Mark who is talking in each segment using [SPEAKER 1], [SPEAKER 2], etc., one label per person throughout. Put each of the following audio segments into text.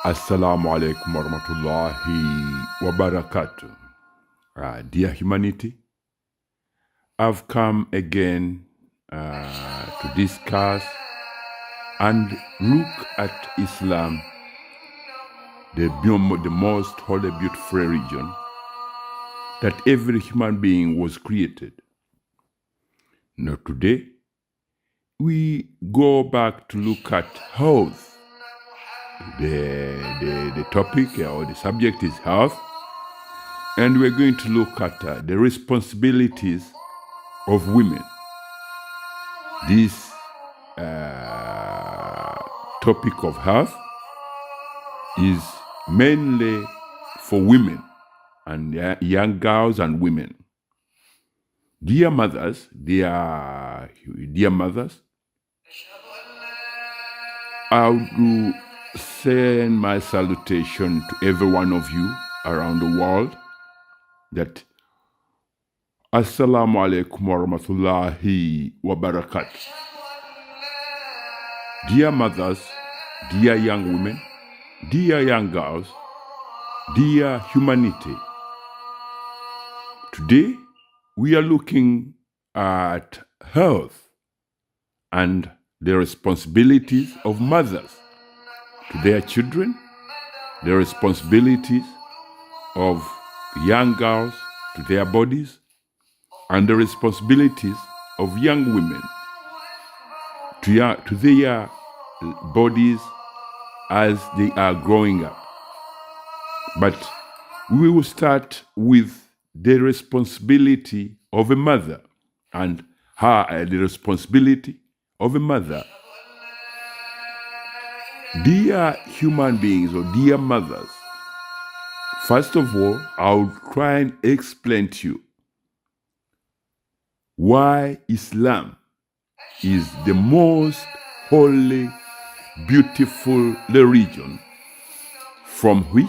[SPEAKER 1] Assalamu alaikum warahmatullahi wabarakatuh. Dear humanity, I've come again to discuss and look at Islam, the most holy, beautiful religion that every human being was created. Now today, we go back to look at health. The topic or the subject is health, and we're going to look at the responsibilities of women. This topic of health is mainly for women and young girls and women. Dear mothers, I would send my salutation to every one of you around the world that Assalamu alaikum warahmatullahi wabarakatuh. Dear mothers, dear young women, dear young girls, dear humanity, today we are looking at health and the responsibilities of mothers to their children, the responsibilities of young girls to their bodies, and the responsibilities of young women to their bodies as they are growing up. But we will start with the responsibility of a mother and the responsibility of a mother. Dear human beings or dear mothers, first of all, I'll try and explain to you why Islam is the most holy, beautiful religion from which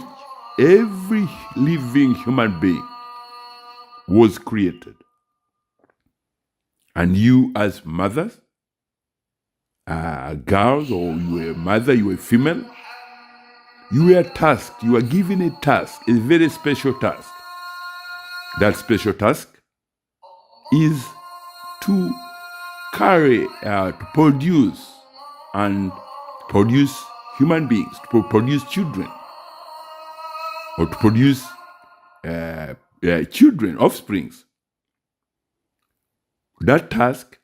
[SPEAKER 1] every living human being was created. And you as mothers, girls, or you are a mother, you are a female, you are tasked, you are given a task, a very special task. That special task is to carry, to produce human beings, to produce children, or to produce children, offsprings. That task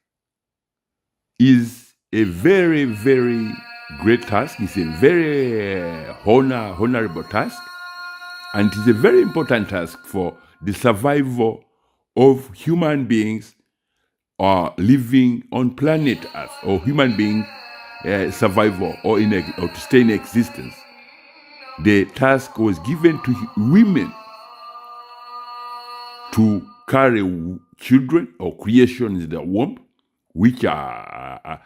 [SPEAKER 1] is a very, very great task. It's a very honorable task, and it is a very important task for the survival of human beings living on planet Earth, or human being survival or to stay in existence. The task was given to women to carry children or creations in the womb, which are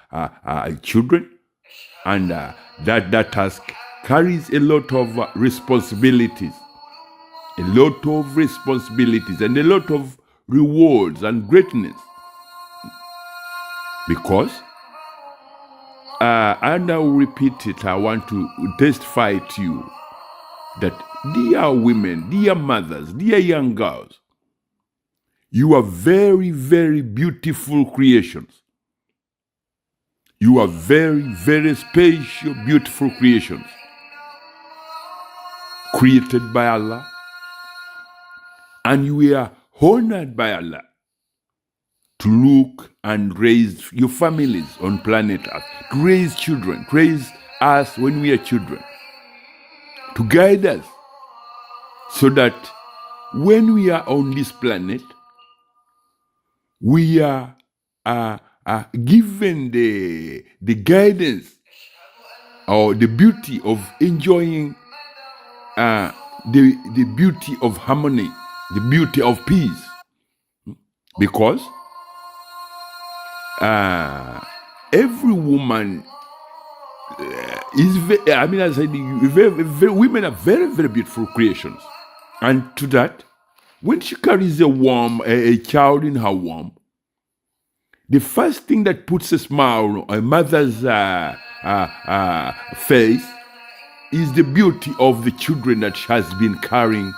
[SPEAKER 1] children, and that task carries a lot of responsibilities, and a lot of rewards and greatness. Because, and I will repeat it, I want to testify to you that dear women, dear mothers, dear young girls, you are very, very beautiful creations. You are very, very special, beautiful creations created by Allah, and you are honored by Allah to look and raise your families on planet Earth, to raise children, to raise us when we are children, to guide us so that when we are on this planet, we are given the guidance or the beauty of enjoying the beauty of harmony, the beauty of peace. Because every woman is very, as I said, women are very, very beautiful creations. And to that, when she carries a child in her womb, the first thing that puts a smile on a mother's face is the beauty of the children that she has been carrying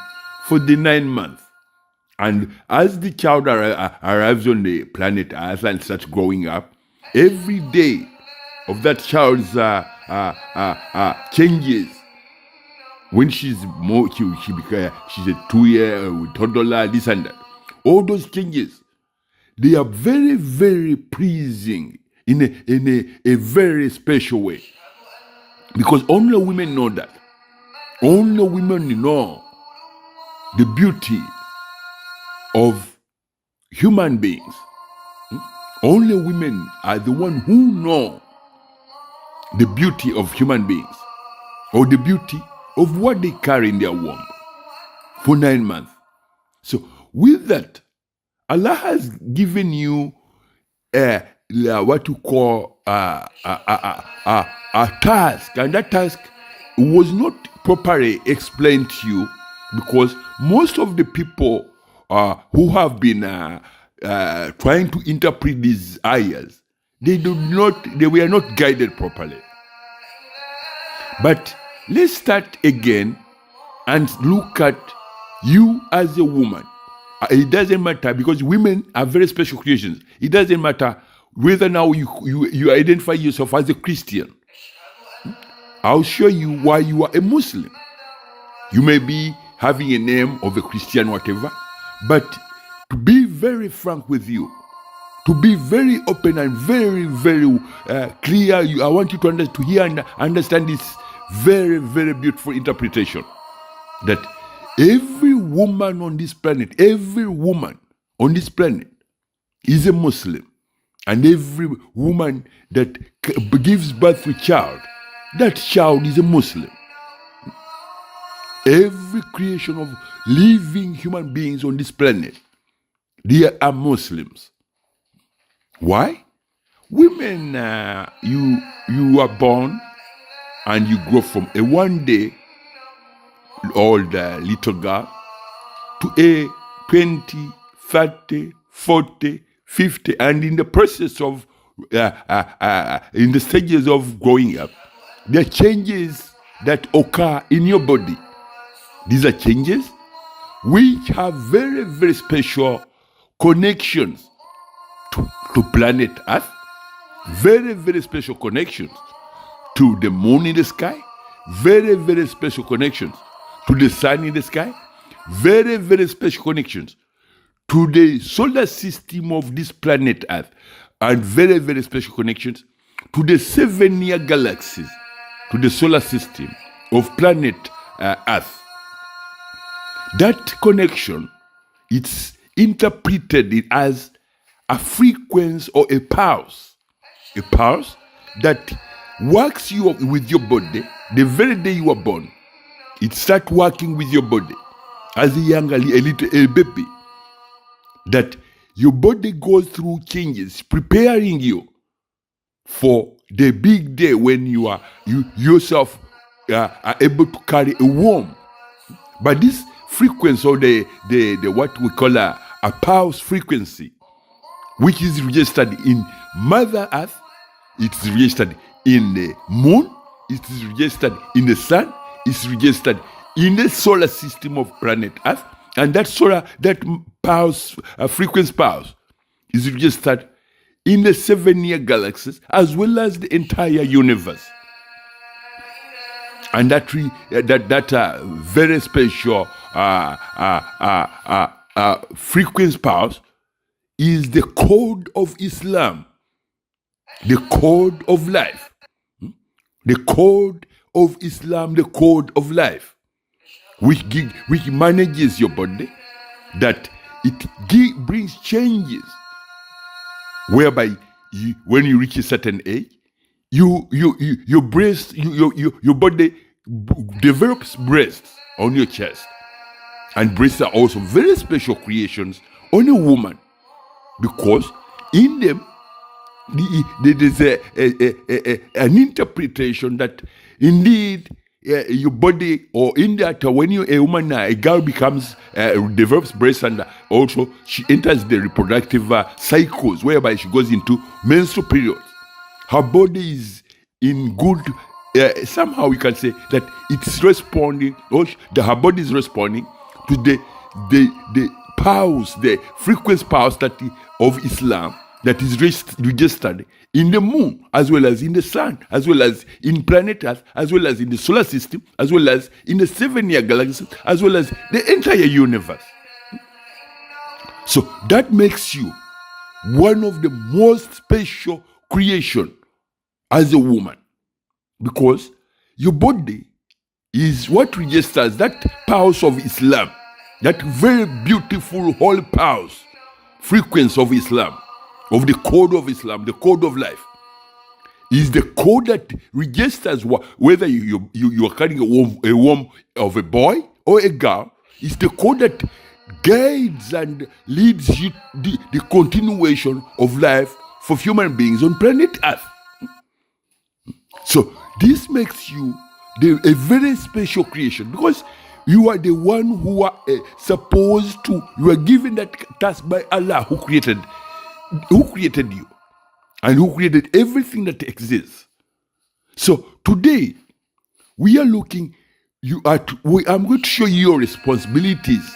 [SPEAKER 1] for the 9 months. And as the child arrives on the planet Earth and starts growing up, every day of that child's changes. When she's more, she's a 2-year toddler, this and that. All those changes, they are very, very pleasing in a very special way. Because only women know that. Only women know the beauty of human beings. Only women are the ones who know the beauty of human beings, or the beauty of what they carry in their womb for 9 months. So with that, Allah has given you what you call a task, and that task was not properly explained to you, because most of the people who have been trying to interpret these ayahs, they were not guided properly. But let's start again and look at you as a woman. It doesn't matter, because women are very special creations. It doesn't matter whether now you identify yourself as a Christian. I'll show you why you are a Muslim. You may be having a name of a Christian, whatever, but to be very frank with you, to be very open and very, very clear, I want you to hear and understand this very, very beautiful interpretation. That every woman on this planet is a Muslim. And every woman that gives birth to a child, that child is a Muslim. Every creation of living human beings on this planet, they are Muslims. Why? Women, you are born and you grow from a 1-day-old little girl to a 20, 30, 40, 50, and in the process of, in the stages of growing up, there are changes that occur in your body. These are changes which have very, very special connections to planet Earth, very, very special connections to the moon in the sky, very, very special connections to the sun in the sky, very, very special connections to the solar system of this planet Earth, and very, very special connections to the 7-year galaxies, to the solar system of planet Earth. That connection, it's interpreted as a frequency or a pulse that works with your body the very day you are born. It starts working with your body as a baby. That your body goes through changes, preparing you for the big day when you yourself are able to carry a womb. But this frequency, or the what we call a pulse frequency, which is registered in Mother Earth, it's registered in the moon, it is registered in the sun, it's registered in the solar system of planet Earth, and that pulse, frequency pulse, is registered in the 7-year galaxies as well as the entire universe. And that very special frequency pulse is the code of Islam, the code of life, the code of Islam, the code of life, which manages your body, that it brings changes, whereby when you reach a certain age, your body develops breasts on your chest, and breasts are also very special creations on a woman, because in them there is an interpretation that indeed your body, or in that when a girl develops breasts, and also she enters the reproductive cycles, whereby she goes into menstrual periods, her body is in good somehow we can say that it's responding, or her body is responding to the pulse, the frequency pulse of Islam that is registered in the moon, as well as in the sun, as well as in planet Earth, as well as in the solar system, as well as in the 7-year galaxy, as well as the entire universe. So that makes you one of the most special creation as a woman, because your body is what registers that pulse of Islam, that very beautiful holy pulse, frequency of Islam, of the code of Islam, the code of life, is the code that registers whether you are carrying a womb of a boy or a girl. It's the code that guides and leads you the continuation of life for human beings on planet Earth. So this makes you a very special creation, because you are the one who are supposed to, you are given that task by Allah, who created you and who created everything that exists. So today we are looking, I'm going to show you your responsibilities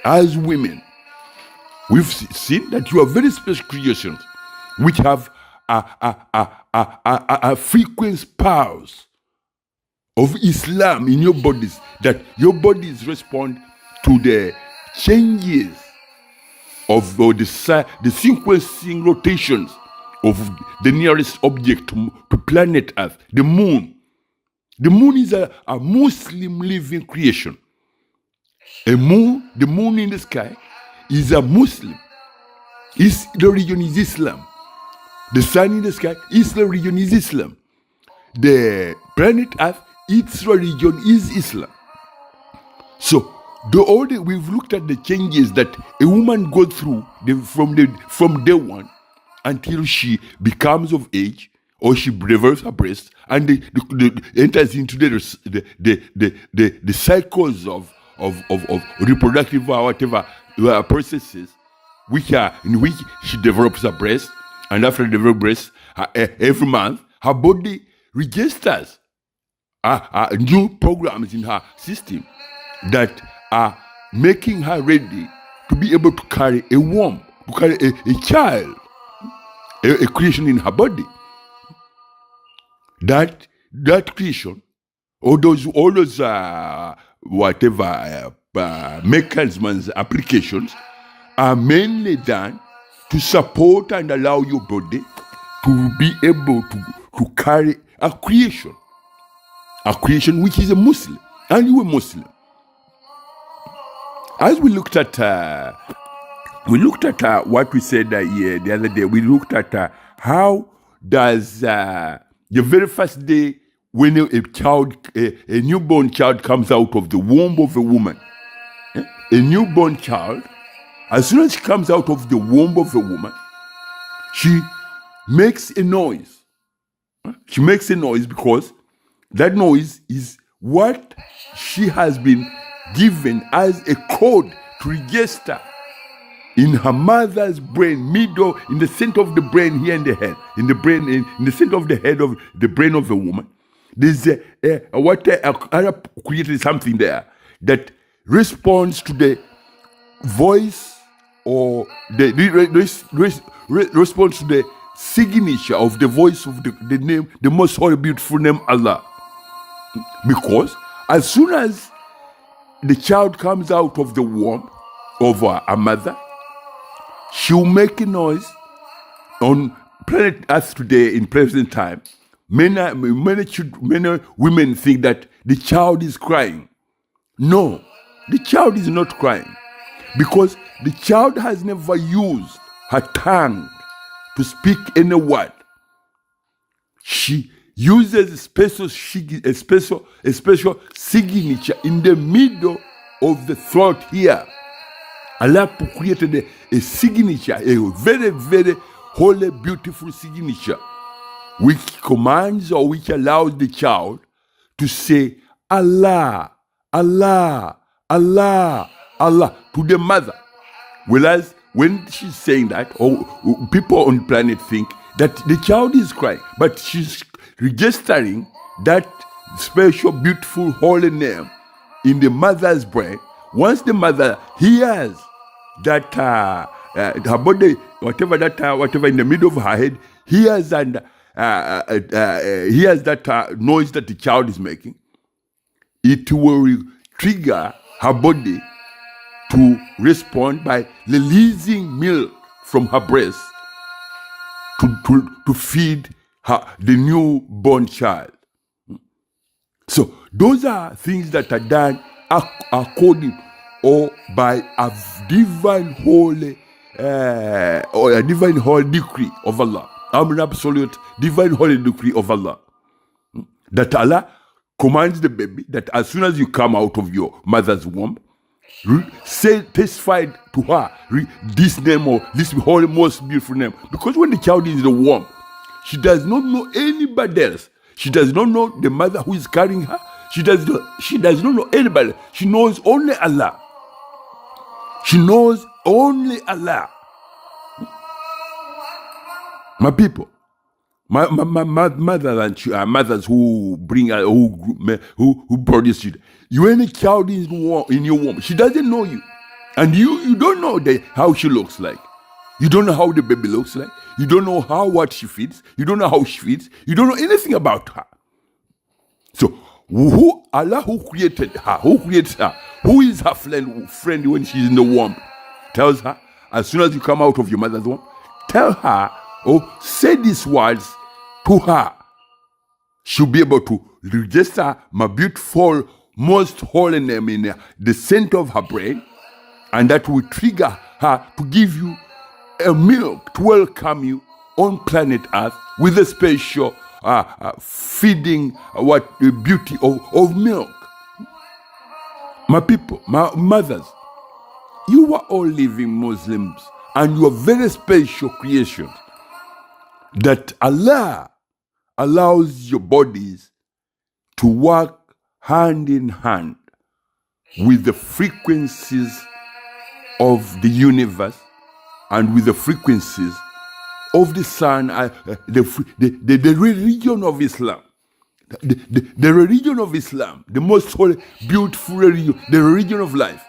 [SPEAKER 1] as women. We've seen that you are very special creations which have a frequency pulse of Islam in your bodies, that your bodies respond to the changes of the sequencing rotations of the nearest object to planet Earth, the moon. The moon is a Muslim living creation. The moon in the sky is a Muslim. The religion is Islam. The sun in the sky, its religion is Islam. The planet Earth, its religion is Islam. So we've looked at the changes that a woman goes through from day one until she becomes of age, or she develops her breast and enters into the cycles of reproductive or whatever processes, in which she develops her breast, and after developing breast, every month her body registers new programs in her system that are making her ready to be able to carry a womb, to carry a child, a creation in her body. That creation, all those mechanisms, applications, are mainly done to support and allow your body to be able to carry a creation which is a Muslim, and you are Muslim. As we looked at what we said the other day. We looked at how does the very first day when a newborn child comes out of the womb of a woman, a newborn child, as soon as she comes out of the womb of a woman, she makes a noise. She makes a noise because that noise is what she has been given as a code to register in her mother's brain, middle, in the center of the brain, here in the head, in the center of the head of the brain of a woman. There's Arab created something there that responds to the voice, or the response to the signature of the voice of the name, the most holy, beautiful name, Allah. Because as soon as the child comes out of the womb of a mother, she will make a noise. On planet Earth today, in present time, many women think that the child is crying. No, the child is not crying, because the child has never used her tongue to speak any word. She uses a special signature in the middle of the throat here. Allah created a signature, a very, very holy, beautiful signature, which commands or which allows the child to say Allah, Allah, Allah, Allah to the mother. Whereas when she's saying that, or people on the planet think that the child is crying, but she's registering that special, beautiful, holy name in the mother's brain. Once the mother hears that her body, whatever in the middle of her head, hears and hears that noise that the child is making, it will trigger her body to respond by releasing milk from her breast to feed the newborn child. So those are things that are done according or by a divine holy or a divine holy decree of Allah. An absolute divine holy decree of Allah. That Allah commands the baby that as soon as you come out of your mother's womb, say, testify to her this name or this holy, most beautiful name. Because when the child is in the womb, she does not know anybody else. She does not know the mother who is carrying her. She does not know anybody. She knows only Allah. She knows only Allah. My people, my mothers and mothers who bring who produce children. When a child is in your womb, she doesn't know you, and you don't know how she looks like. You don't know how the baby looks like. You don't know what she feeds. You don't know how she feeds. You don't know anything about her. So Allah who created her, who is her friend when she's in the womb, tells her, as soon as you come out of your mother's womb, tell her or say these words to her. She'll be able to register my beautiful, most holy name in the center of her brain, and that will trigger her to give you a milk to welcome you on planet Earth with a special feeding beauty of milk. My people, my mothers, you are all living Muslims, and you are very special creations that Allah allows your bodies to work hand in hand with the frequencies of the universe and with the frequencies of the sun, the religion of Islam. The religion of Islam, the most holy, beautiful religion, the religion of life.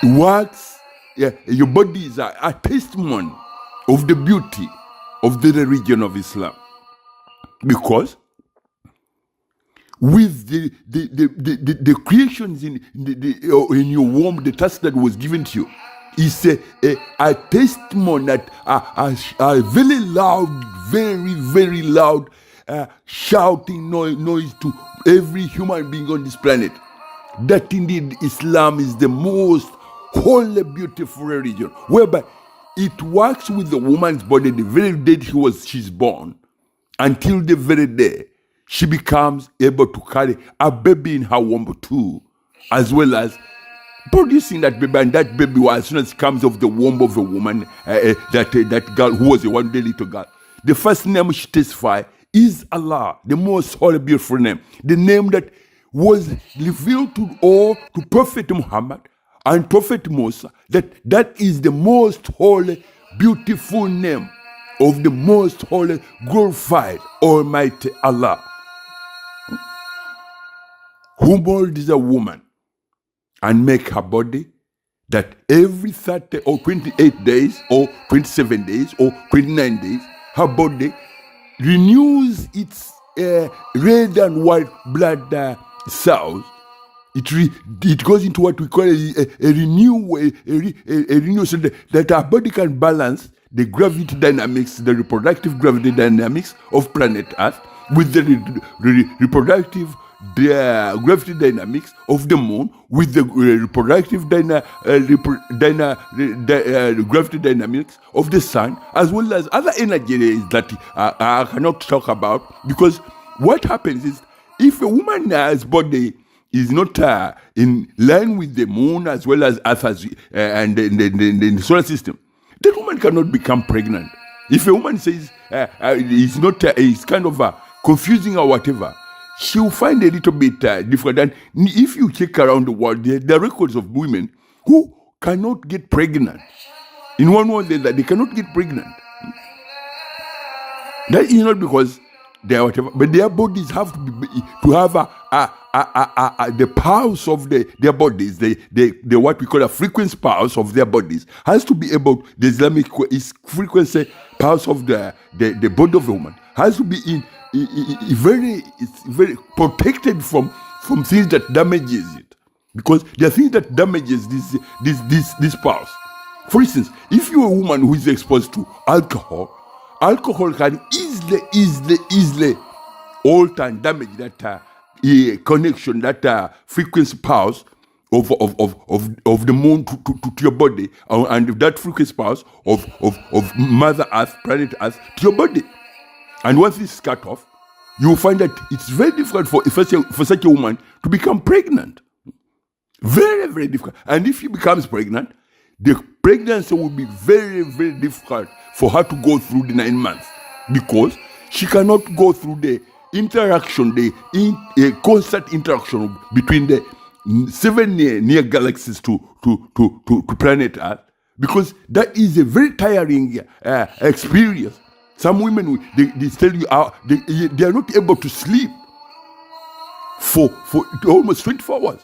[SPEAKER 1] Works, your bodies are a testimony of the beauty of the religion of Islam. Because with the creations in your womb, the task that was given to you is a testimony that a very loud, very loud shouting noise to every human being on this planet, that indeed Islam is the most holy, beautiful religion, whereby it works with the woman's body the very day she's born until the very day she becomes able to carry a baby in her womb too, as well as producing that baby. And that baby, as soon as it comes off the womb of a woman, that girl who was a one day little girl, the first name she testifies is Allah, the most holy, beautiful name, the name that was revealed to Prophet Muhammad and Prophet Musa, that is the most holy, beautiful name of the most holy, glorified, almighty Allah, who molds a woman and make her body that every 30 or 28 days or 27 days or 29 days, her body renews its red and white blood cells. It goes into what we call a renewal, so that our body can balance the gravity dynamics, the reproductive gravity dynamics of planet Earth with the reproductive gravity dynamics of the moon, with the reproductive gravity dynamics of the sun, as well as other energies that I cannot talk about. Because what happens is, if a woman's body is not in line with the moon as well as Earth and the solar system, the woman cannot become pregnant. If a woman says it's kind of confusing or whatever, she'll find a little bit different. And if you check around the world, there are records of women who cannot get pregnant. In one word, that they cannot get pregnant. That is not because their whatever, but their bodies have to have the pulse of their bodies, the what we call a frequency pulse of their bodies has to be able. The Islamic frequency pulse of the body of the woman has to be very protected from things that damages it, because there are things that damages this pulse. For instance, if you're a woman who is exposed to alcohol can easily alter and damage that connection, that frequency pulse of the moon to your body, and that frequency pulse of Mother Earth, planet Earth, to your body. And once this is cut off, you will find that it's very difficult for such a woman to become pregnant. Very, very difficult. And if she becomes pregnant, the pregnancy will be very, very difficult for her to go through the 9 months, because she cannot go through the interaction, the constant interaction between the 7 near galaxies to planet Earth, because that is a very tiring experience. Some women, they tell you they are not able to sleep for almost 24 hours.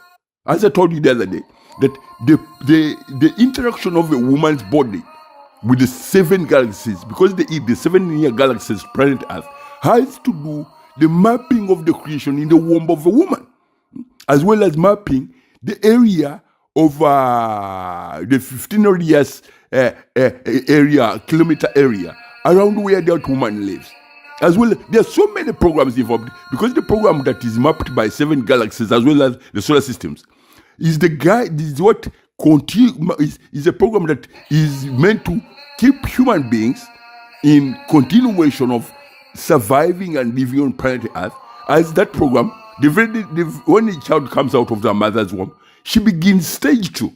[SPEAKER 1] As I told you the other day, that the interaction of a woman's body with the 7 galaxies, because the 7 near galaxies, planet Earth, has to do the mapping of the creation in the womb of a woman, as well as mapping the area of the 15 radius kilometer area around where that woman lives. As well, there are so many programs involved, because the program that is mapped by 7 galaxies as well as the solar systems is is a program that is meant to keep human beings in continuation of surviving and living on planet Earth. As that program, when a child comes out of the mother's womb, she begins stage 2.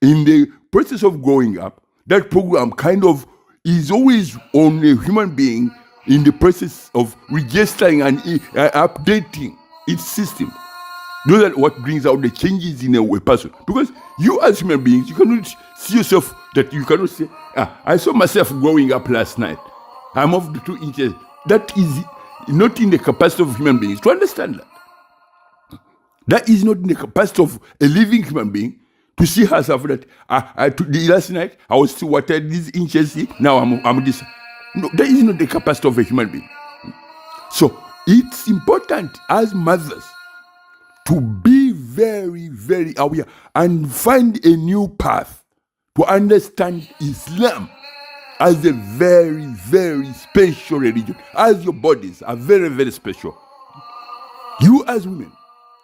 [SPEAKER 1] In the process of growing up, that program kind of is always on a human being in the process of registering and updating its system. Those are what brings out the changes in a person. Because you as human beings, you cannot see yourself, that you cannot say, I saw myself growing up last night. I'm of the 2 inches. That is not in the capacity of human beings to understand that. That is not in the capacity of a living human being to see herself that last night I was still watered these inches, now I'm this. No, that is not the capacity of a human being. So it's important as mothers to be very, very aware and find a new path to understand Islam as a very, very special religion, as your bodies are very, very special. You as women,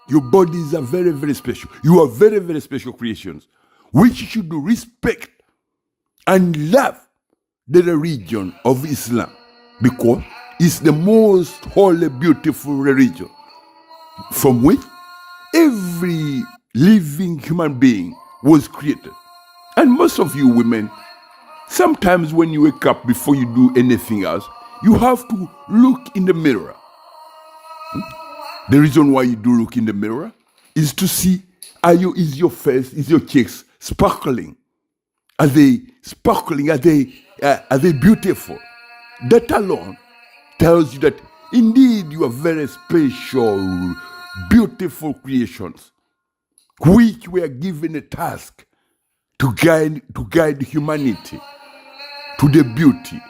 [SPEAKER 1] your bodies are very, very special. You are very, very special creations, which you should respect and love the religion of Islam, because it's the most holy, beautiful religion from which every living human being was created. And most of you women, sometimes when you wake up, before you do anything else, you have to look in the mirror. The reason why you do look in the mirror is to see, is your face, is your cheeks sparkling? Are they sparkling? Are they beautiful? That alone tells you that indeed you are very special, beautiful creations, which were given a task to guide humanity to the beauty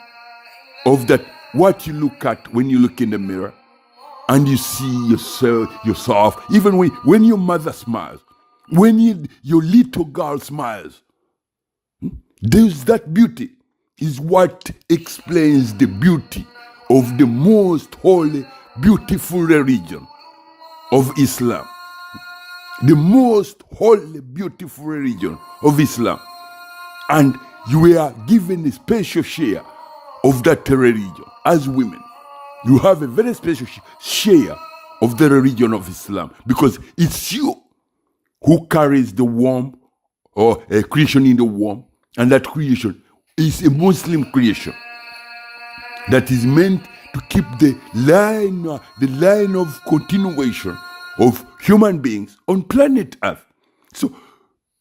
[SPEAKER 1] of that, what you look at when you look in the mirror and you see yourself, even when your mother smiles, when your little girl smiles, there's that beauty is what explains the beauty of the most holy, beautiful religion of Islam. The most holy, beautiful religion of Islam. And you were given a special share of that religion. As women, you have a very special share of the religion of Islam, because it's you who carries the womb, or a creation in the womb, and that creation is a Muslim creation that is meant to keep the line of continuation of human beings on planet Earth. So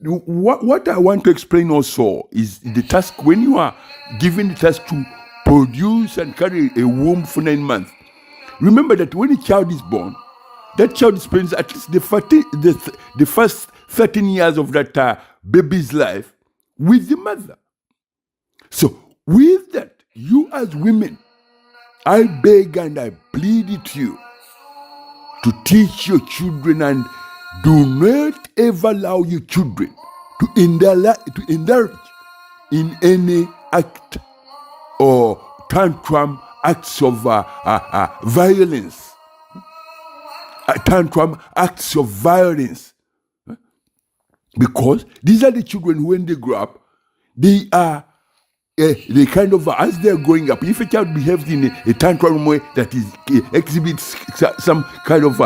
[SPEAKER 1] what I want to explain also is the task, when you are given the task to produce and carry a womb for 9 months, remember that when a child is born, that child spends at least the first 13 years of that baby's life with the mother. So with that, you as women, I beg and I plead with you to teach your children, and do not ever allow your children to indulge in any act or tantrum acts of violence. Tantrum acts of violence. Because these are the children who, when they grow up, they are they kind of, as they're growing up, if a child behaves in a tantrum way that exhibits some kind of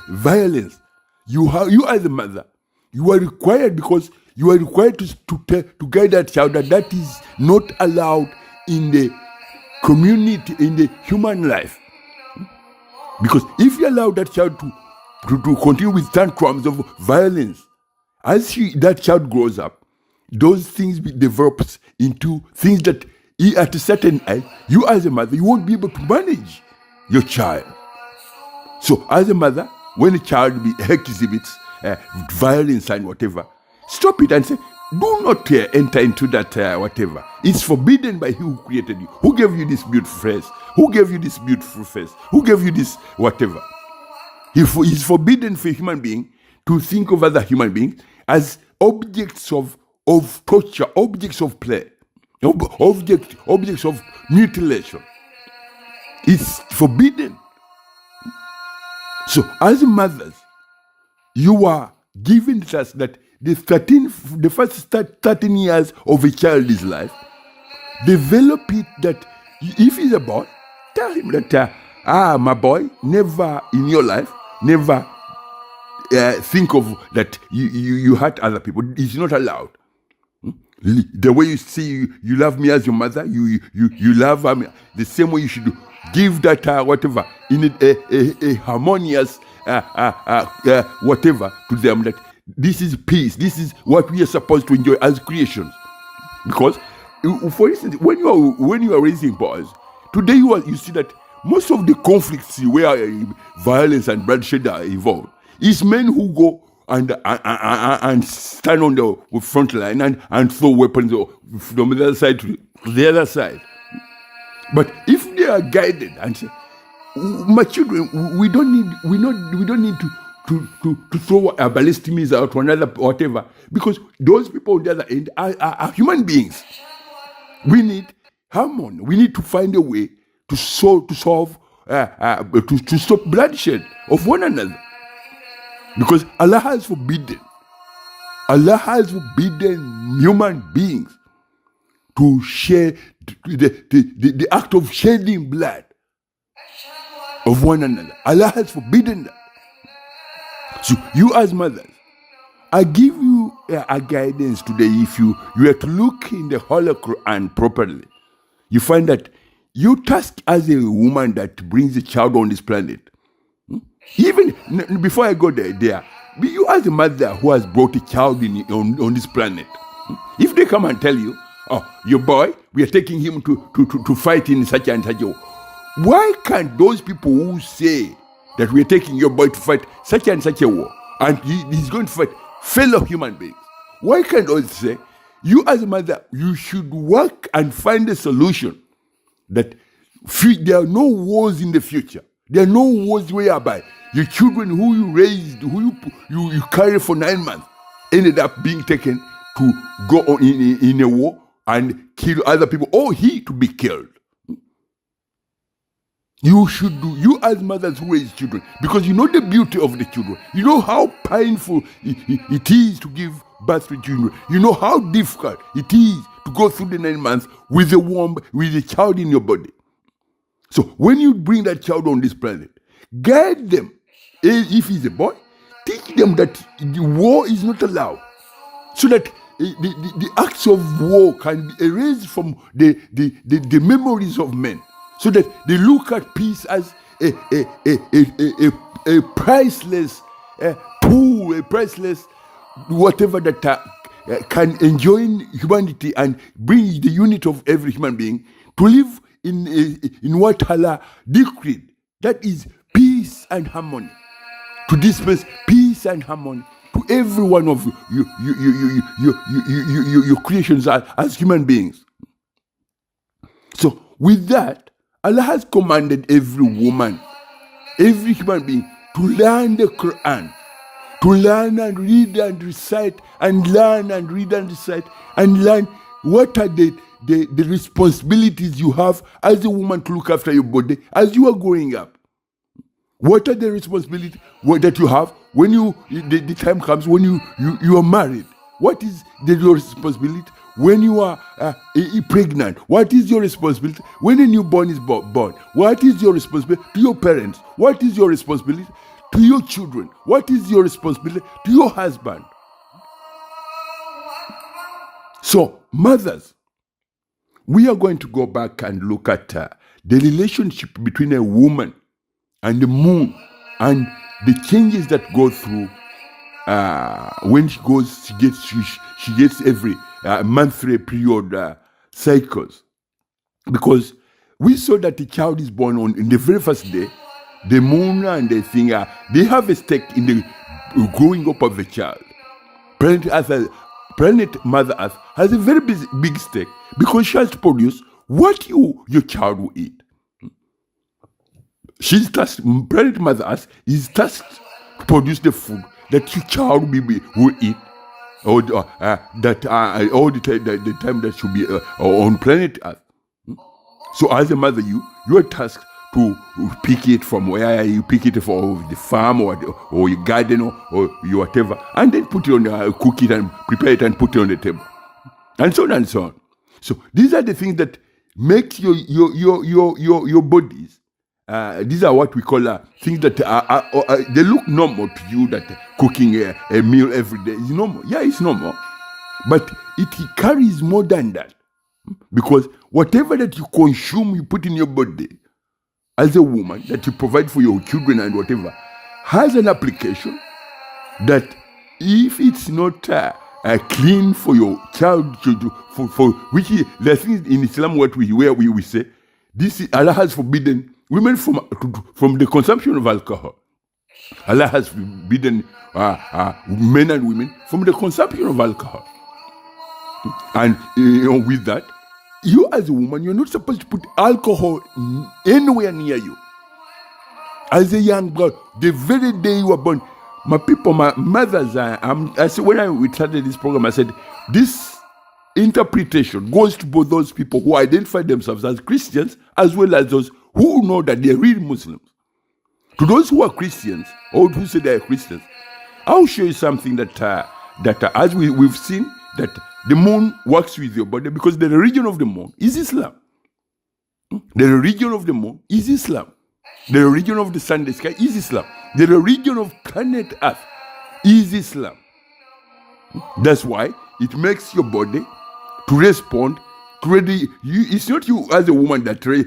[SPEAKER 1] violence, you as a mother, you are required, because you are required to guide that child that is not allowed in the community, in the human life. Because if you allow that child to continue with tantrums of violence, as that child grows up, those things develops into things that at a certain age, you as a mother, you won't be able to manage your child. So as a mother, when a child exhibits violence and whatever, stop it and say, do not enter into that whatever. It's forbidden by He who created you. Who gave you this beautiful face? Who gave you this beautiful face? Who gave you this whatever? It's forbidden for a human being to think of other human beings as objects of torture, objects of play, objects of mutilation. It's forbidden. So as mothers, you are given the task that the first 13 years of a child's life, develop it that if he's a boy, tell him that, my boy, never in your life, never think of that you hurt other people. It's not allowed. The way you see you love me as your mother, you love me the same way you should give that whatever in a harmonious whatever to them, that this is peace, this is what we are supposed to enjoy as creations. Because for instance, when you are raising boys today, you see that most of the conflicts where violence and bloodshed are involved is men who go and stand on the front line and throw weapons from the other side to the other side. But if they are guided and say, my children, we don't need to throw a ballistic missile out to another whatever, because those people on the other end are human beings. We need harmony. We need to find a way to stop bloodshed of one another. Because Allah has forbidden human beings to share the act of shedding blood of one another. Allah has forbidden that. So you as mothers, I give you a guidance today. If you are to look in the Holy Quran properly, you find that your task as a woman that brings a child on this planet, even before I go there, you as a mother who has brought a child on this planet, if they come and tell you, oh, your boy, we are taking him to fight in such and such a way, why can't those people who say that we are taking your boy to fight such and such a war, and he's going to fight fellow human beings, why can't they say, you as a mother, you should work and find a solution that there are no wars in the future. There are no wars whereby your children who you raised, who you carry for 9 months, ended up being taken to go on in a war and kill other people, or he to be killed. You should do, you as mothers who raise children, because you know the beauty of the children. You know how painful it is to give birth to children. You know how difficult it is to go through the 9 months with a child in your body. So when you bring that child on this planet, guide them. If he's a boy, teach them that the war is not allowed, so that the acts of war can be erased from the memories of men, so that they look at peace as a priceless tool, a priceless whatever that can enjoin humanity and bring the unity of every human being to live in what Allah decreed, That is peace and harmony. To dispense peace and harmony to every one of your creations as human beings. So with that, Allah has commanded every woman, every human being to learn the Quran, to learn and read and recite, and learn and read and recite, and learn what are the responsibilities you have as a woman to look after your body as you are growing up. What are the responsibilities that you have when the time comes when you are married? What is your responsibility when you are pregnant? What is your responsibility when a newborn is born? What is your responsibility to your parents? What is your responsibility to your children? What is your responsibility to your husband? So, mothers, we are going to go back and look at the relationship between a woman and the moon, and the changes that go through when she gets every monthly period cycles. Because we saw that the child is born in the very first day. The moon and the thing, they have a stake in the growing up of the child. Planet Mother Earth has a very big stake because she has to produce what your child will eat. Planet Mother Earth is tasked to produce the food that your child will eat, or that all the time that should be on planet Earth. So as a mother, you are tasked to pick it from where you pick it from the farm or your garden or your whatever, and then put it on, cook it and prepare it and put it on the table, and so on and so on. So these are the things that make your bodies. These are what we call things that they look normal to you, that cooking a meal every day is normal. Yeah, it's normal. But it carries more than that. Because whatever that you consume, you put in your body as a woman, that you provide for your children and whatever, has an application that if it's not clean for your child, for which is the thing in Islam, where we say, this Allah has forbidden women from the consumption of alcohol. Allah has forbidden men and women from the consumption of alcohol. And with that, you as a woman, you're not supposed to put alcohol anywhere near you. As a young girl, the very day you were born, my mothers, I said, when we started this program, I said, this interpretation goes to both those people who identify themselves as Christians as well as those who know that they're real Muslims. To those who are Christians, or who say they are Christians, I'll show you something that as we've seen, that the moon works with your body, because the religion of the moon is Islam. The religion of the moon is Islam. The religion of the sun, the sky is Islam. The religion of planet Earth is Islam. That's why it makes your body to respond. It's not you as a woman that you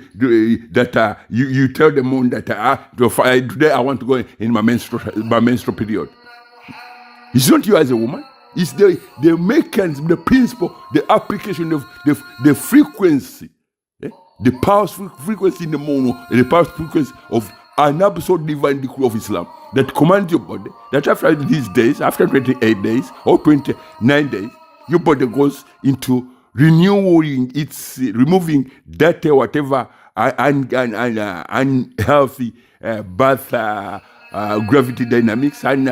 [SPEAKER 1] tell the moon that today I want to go in my menstrual period. It's not you as a woman. It's the mechanism, the principle, the application of the frequency, the powerful frequency in the moon, the powerful frequency of an absolute divine decree of Islam that commands your body that after these days, after 28 days or 29 days, your body goes into renewing, it's removing dirty, whatever, unhealthy birth gravity dynamics, and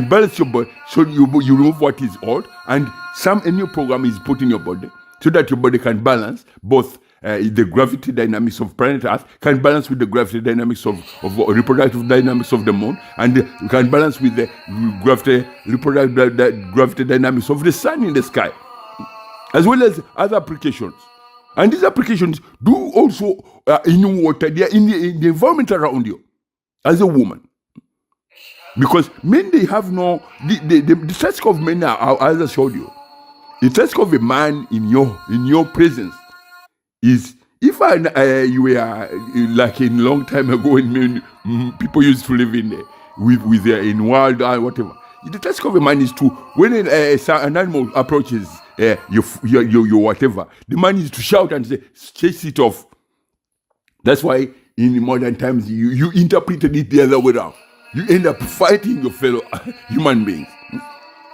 [SPEAKER 1] balance your body, so you remove what is old, and a new program is put in your body so that your body can balance both the gravity dynamics of planet Earth, can balance with the gravity dynamics of reproductive dynamics of the moon, and can balance with the reproductive gravity dynamics of the sun in the sky, as well as other applications. And these applications do also in water, they are in the environment around you as a woman. Because men, they have the task of men, as I showed you, the task of a man in your presence is, if you were like in long time ago when people used to live in wild or whatever, the task of a man is to, when an animal approaches your whatever, the man is to shout and say, chase it off. That's why in modern times you interpreted it the other way around. You end up fighting your fellow human beings.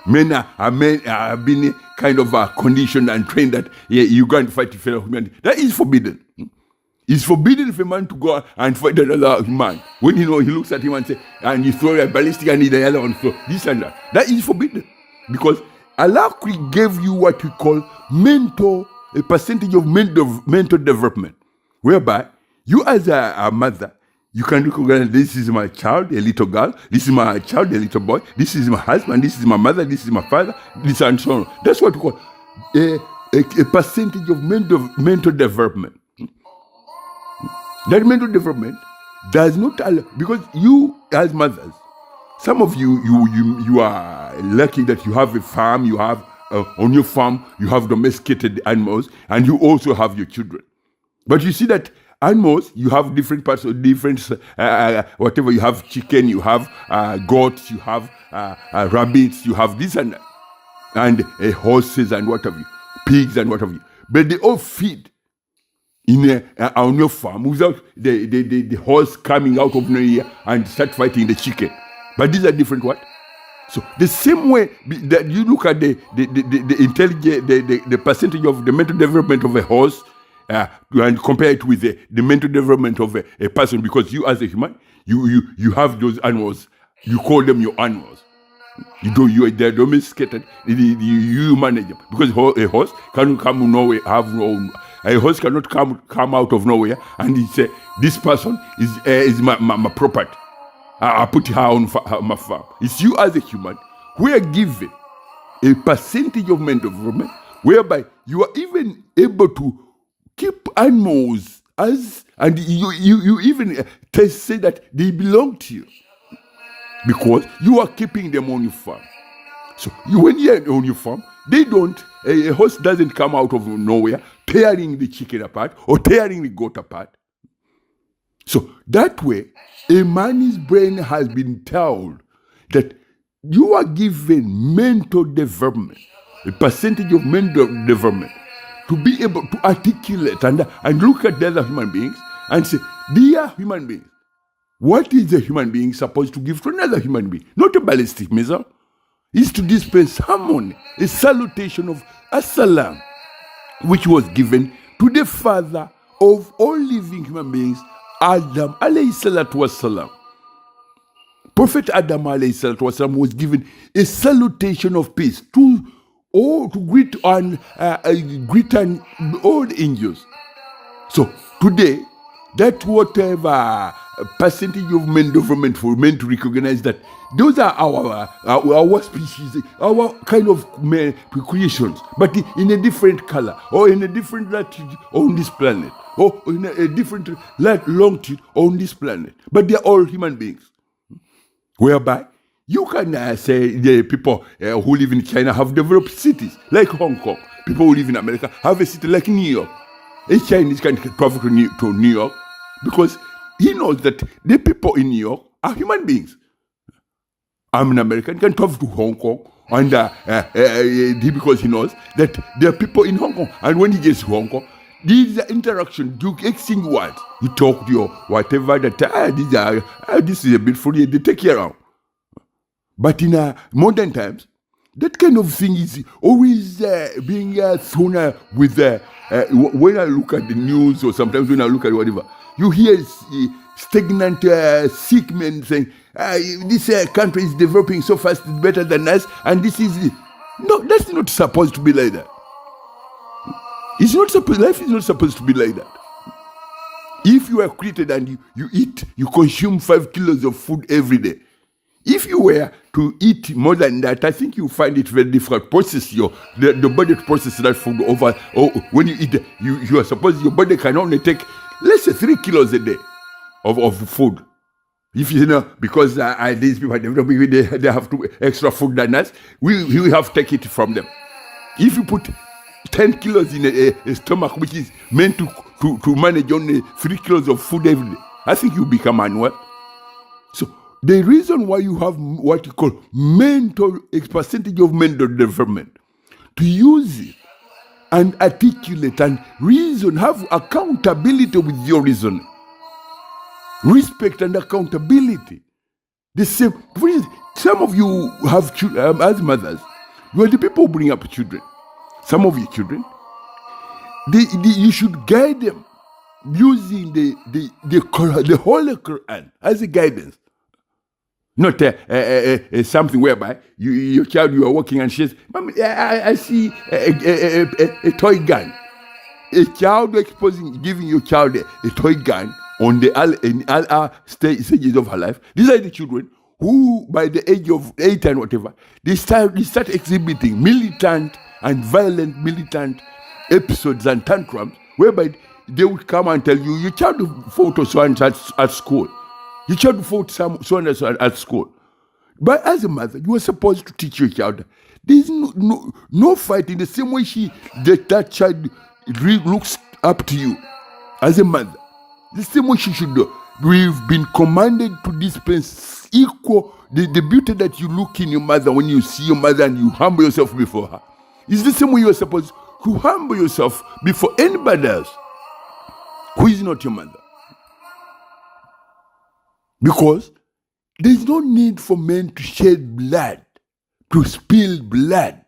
[SPEAKER 1] Men have been kind of conditioned and trained that you're going to fight your fellow human beings. That is forbidden. It's forbidden for a man to go and fight another man. When he looks at him and say, and you throw a ballistic and the other one throw this and that. That is forbidden. Because Allah gave you what we call a percentage of mental development, whereby you as a mother, you can recognize this is my child, a little girl, this is my child, a little boy, this is my husband, this is my mother, this is my father, this and so on. That's what we call a percentage of mental development. That mental development does not allow, because you as mothers, some of you are lucky that you have a farm, you have on your farm, you have domesticated animals, and you also have your children. But you see that animals, you have different parts of different, whatever, you have chicken, you have goats, you have rabbits, you have this and that, and horses and what have you, pigs and what have you. But they all feed on your farm without the horse coming out of nowhere and start fighting the chicken. But these are different what? So the same way that you look at the intelligence, the percentage of the mental development of a horse, and compare it with the mental development of a person, because you as a human, you have those animals, you call them your animals. They're domesticated, you manage them. Because a horse cannot come nowhere, a horse cannot come out of nowhere and he say, this person is my property. I put her on my farm. It's you as a human who are given a percentage of mental development whereby you are even able to keep animals and you even say that they belong to you because you are keeping them on your farm. So when you're on your farm, a horse doesn't come out of nowhere tearing the chicken apart or tearing the goat apart. So that way, a man's brain has been told that you are given mental development, a percentage of mental development, to be able to articulate and look at the other human beings and say, dear human beings, what is a human being supposed to give to another human being? Not a ballistic missile. It's to display harmony, a salutation of As-salam, which was given to the father of all living human beings, Adam alayhi salatu wassalam. Prophet Adam alayhi salatu wassalam was given a salutation of peace to greet all the angels. So today, that whatever percentage of men development for men to recognize that those are our species, our kind of creations, but in a different color or in a different latitude on this planet, or in a different longitude on this planet. But they are all human beings. Whereby you can say the people who live in China have developed cities like Hong Kong. People who live in America have a city like New York. A Chinese can travel to New York because he knows that the people in New York are human beings. I'm an American, can travel to Hong Kong, and because he knows that there are people in Hong Kong. And when he gets to Hong Kong, these interaction, you exchange words. You talk to your whatever that this is a bit funny, they take care of. But in modern times, that kind of thing is always being thrown with when I look at the news or sometimes when I look at whatever, you hear stagnant sick men saying, this country is developing so fast, it's better than us, and this is it. No, that's not supposed to be like that. It's not supposed. Life is not supposed to be like that. If you are created and you eat, you consume 5 kilos of food every day. If you were to eat more than that, I think you find it very difficult. Process the body to process that food over. Or when you eat, you are supposed your body can only take, let's say, 3 kilos a day of food. If you know, because these people they have to extra food than us, we have to take it from them. If you put 10 kilos in a stomach which is meant to manage only 3 kilos of food every day, I think you become unwell. So the reason why you have what you call a percentage of mental development, to use it and articulate and reason, have accountability with your reason. respect and accountability. The same. Some of you have children as mothers. You are the people who bring up children. Some of your children, you should guide them using the Holy Quran as a guidance. Not something whereby your child, you are walking and she says, "Mommy, I see a toy gun." A child giving your child a toy gun in all stages of her life. These are the children who, by the age of 8 and whatever, they start exhibiting militant episodes and tantrums, whereby they would come and tell you, your child fought so and so at school. Your child fought so and so at school. But as a mother, you are supposed to teach your child. There is no fight in the same way that child looks up to you as a mother. The same way she should do. We've been commanded to dispense equal the beauty that you look in your mother when you see your mother and you humble yourself before her. It's the same way you are supposed to humble yourself before anybody else who is not your mother. Because there is no need for men to shed blood, to spill blood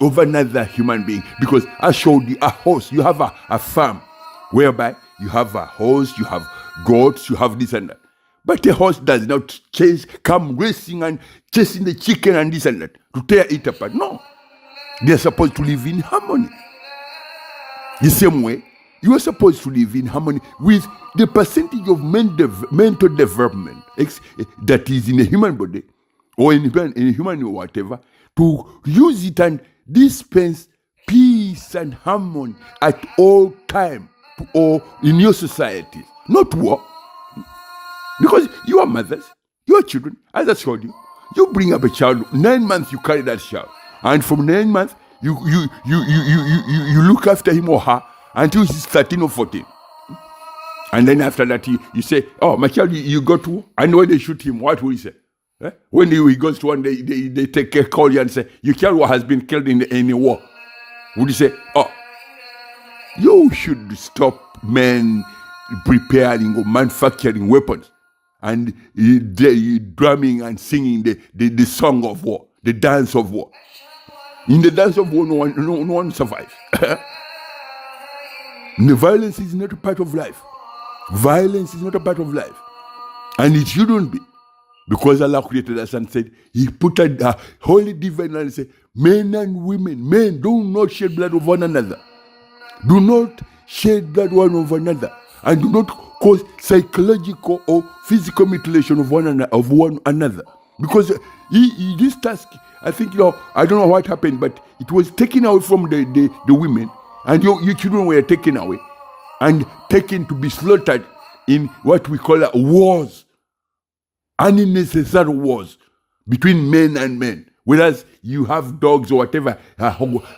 [SPEAKER 1] over another human being. Because I showed you a horse, you have a farm whereby you have a horse, you have goats, you have this and that. But a horse does not come racing and chasing the chicken and this and that to tear it apart. No. They are supposed to live in harmony. The same way, you are supposed to live in harmony with the percentage of mental development that is in a human body or in a human or whatever, to use it and dispense peace and harmony at all time or in your societies, not war. Because you are mothers, you are children, as I told you. You bring up a child, 9 months you carry that child, and from 9 months you look after him or her until he's 13 or 14. And then after that you say, "Oh, my child, you go to," and when they shoot him, what will he say? When he goes to one, they take a call and say, "Your child has been killed in a war." Would you say, "Oh, you should stop men preparing or manufacturing weapons and drumming and singing the song of war, the dance of war"? In the dance of war, no one survives. The violence is not a part of life. Violence is not a part of life. And it shouldn't be. Because Allah created us and said, He put a holy divine and said, "Men and women, men, do not shed blood of one another. Do not shed blood of one another. And do not cause psychological or physical mutilation of one another." Because this task, I think, I don't know what happened, but it was taken away from the women, and your children were taken away and taken to be slaughtered in what we call wars, unnecessary wars between men and men. Whereas you have dogs or whatever,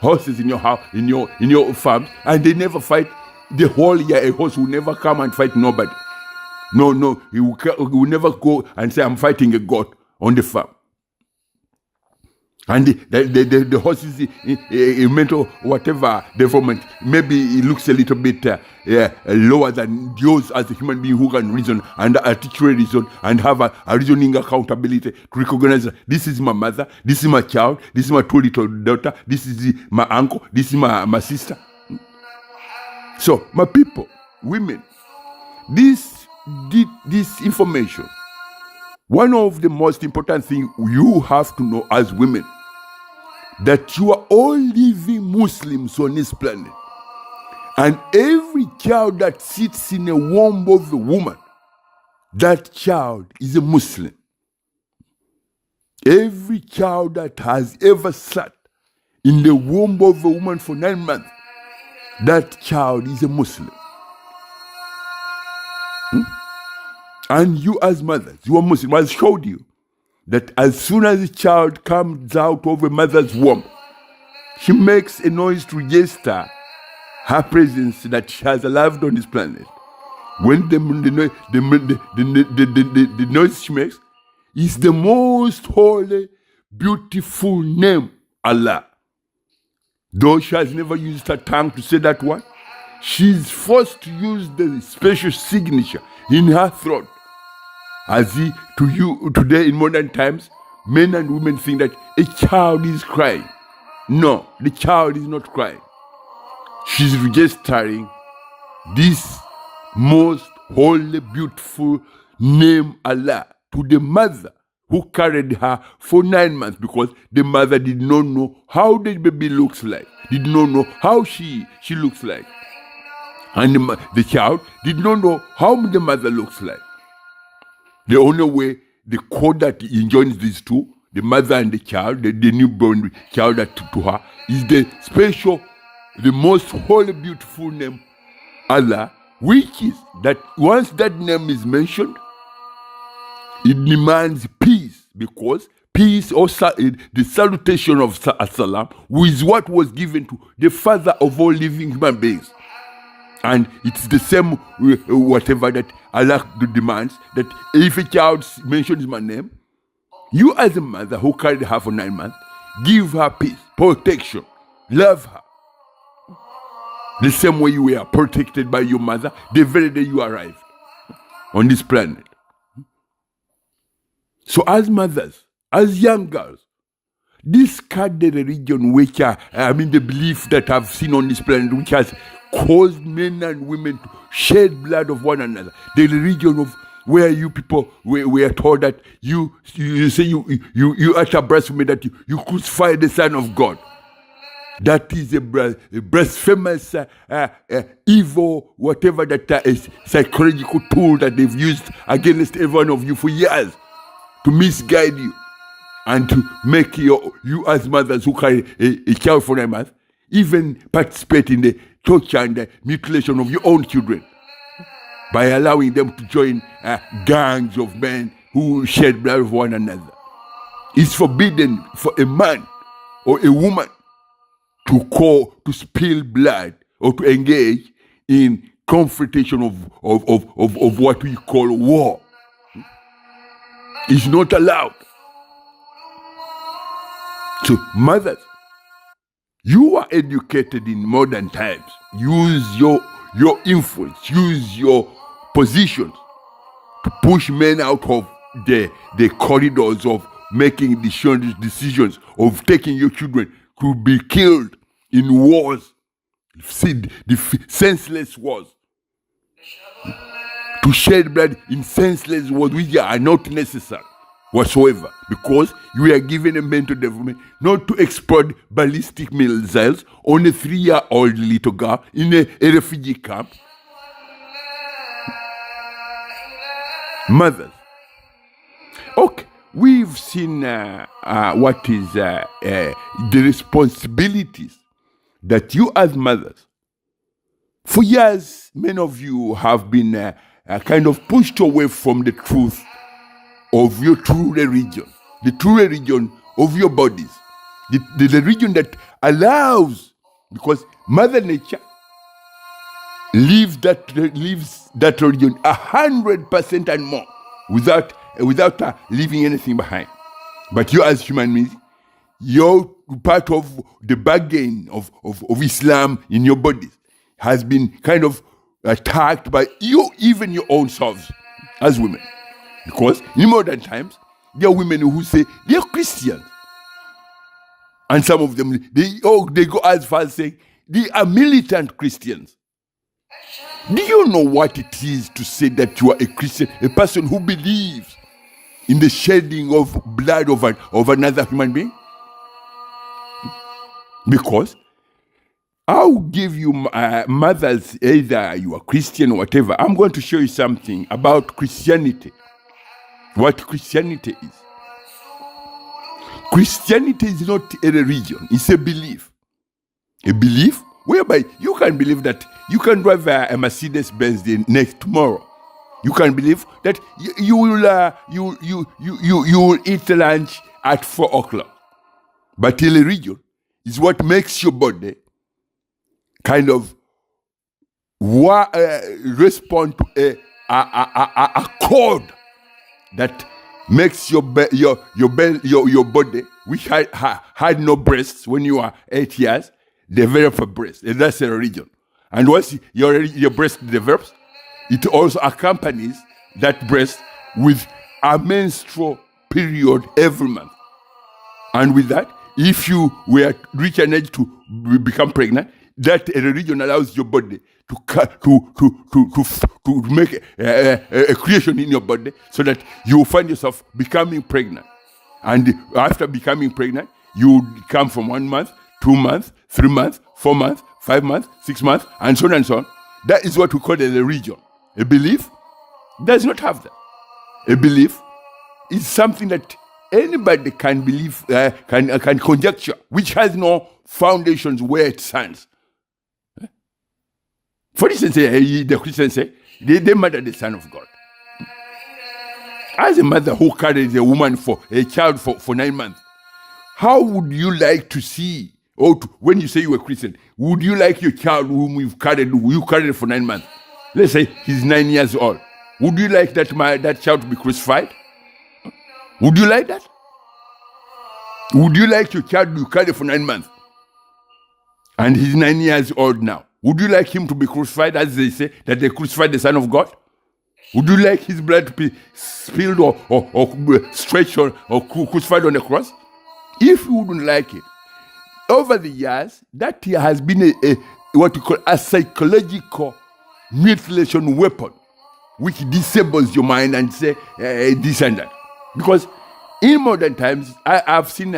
[SPEAKER 1] horses in your house, in your farms, and they never fight. The whole year, a horse will never come and fight nobody. No, he will never go and say, "I'm fighting a goat on the farm." And the horse is in mental whatever development. Maybe it looks a little bit lower than yours as a human being who can reason and articulate reason and have a reasoning accountability to recognize that this is my mother, this is my child, this is my 2 little daughter, this is my uncle, this is my sister. So, my people, women, this information, one of the most important things you have to know as women, that you are all living Muslims on this planet. And every child that sits in a womb of a woman, that child is a Muslim. Every child that has ever sat in the womb of a woman for 9 months, that child is a Muslim. And you as mothers, you are Muslim. I showed you that as soon as a child comes out of a mother's womb, she makes a noise to register her presence that she has arrived on this planet. When the noise she makes is the most holy, beautiful name, Allah. Though she has never used her tongue to say that one, she's forced to use the special signature in her throat As if to you today in modern times, men and women think that a child is crying. No, the child is not crying. She's registering this most holy, beautiful name Allah to the mother who carried her for 9 months, because the mother did not know how the baby looks like, did not know how she looks like. And the child did not know how the mother looks like. The only way the code that enjoins these two, the mother and the child, the newborn child to her, is the special, the most holy, beautiful name, Allah, which is that once that name is mentioned, it demands peace, because peace, or the salutation of As-Salam, is what was given to the father of all living human beings. And it's the same whatever that Allah demands, that if a child mentions my name, you as a mother who carried her for 9 months, give her peace, protection, love her. The same way you were protected by your mother the very day you arrived on this planet. So as mothers, as young girls, discard the religion which the belief that I've seen on this planet, which has caused men and women to shed blood of one another. The religion of where you people were told that you say you utter blasphemy, that you crucify the Son of God. That is a blasphemous, evil, whatever that is, psychological tool that they've used against every one of you for years to misguide you and to make you as mothers who carry a child for 9 months even participate in the torture and the mutilation of your own children by allowing them to join gangs of men who shed blood of one another. It's forbidden for a man or a woman to spill blood or to engage in confrontation of what we call war. It's not allowed. So mothers, you are educated in modern times. Use your influence, use your positions to push men out of the corridors of making decisions, of taking your children to be killed in wars, the senseless wars, to shed blood in senseless wars which are not necessary whatsoever, because you are given a mental development not to explode ballistic missiles on a 3-year-old little girl in a refugee camp. Mothers. Okay, we've seen what is the responsibilities that you as mothers, for years, many of you have been kind of pushed away from the truth of your true religion, the true religion of your bodies, the religion that allows, because Mother Nature leaves that religion 100% and more without leaving anything behind. But you as human beings, you're part of the bargain of Islam in your bodies has been kind of attacked by you, even your own selves as women. Because in modern times, there are women who say they're Christians. And some of them, they go as far as saying they are militant Christians. Do you know what it is to say that you are a Christian, a person who believes in the shedding of blood of another human being? Because I'll give you mothers, either you are Christian or whatever. I'm going to show you something about Christianity. What Christianity is. Christianity is not a religion, it's a belief. A belief whereby you can believe that you can drive a Mercedes-Benz next tomorrow. You can believe that you will eat lunch at 4 o'clock. But a religion is what makes your body kind of respond to a code that makes your body, which had no breasts when you are 8 years, develop a breast. And that's a religion. And once your breast develops, it also accompanies that breast with a menstrual period every month. And with that, if you were reach an age to become pregnant, that religion allows your body to make a creation in your body so that you find yourself becoming pregnant. And after becoming pregnant, you come from 1 month, 2 months, 3 months, 4 months, 5 months, 6 months, and so on and so on. That is what we call a religion. A belief does not have that. A belief is something that anybody can believe, can conjecture, which has no foundations where it stands. For instance, the Christians say they murdered the Son of God. As a mother who carries a woman for a child for 9 months, how would you like to see, when you say you're a Christian, would you like your child whom you carried for 9 months? Let's say he's 9 years old. Would you like that child to be crucified? Would you like that? Would you like your child you carry for 9 months? And he's 9 years old now. Would you like him to be crucified, as they say, that they crucified the Son of God? Would you like his blood to be spilled or stretched or crucified on the cross? If you wouldn't like it, over the years, that has been what you call a psychological mutilation weapon, which disables your mind and say this and that. Because in modern times, I've seen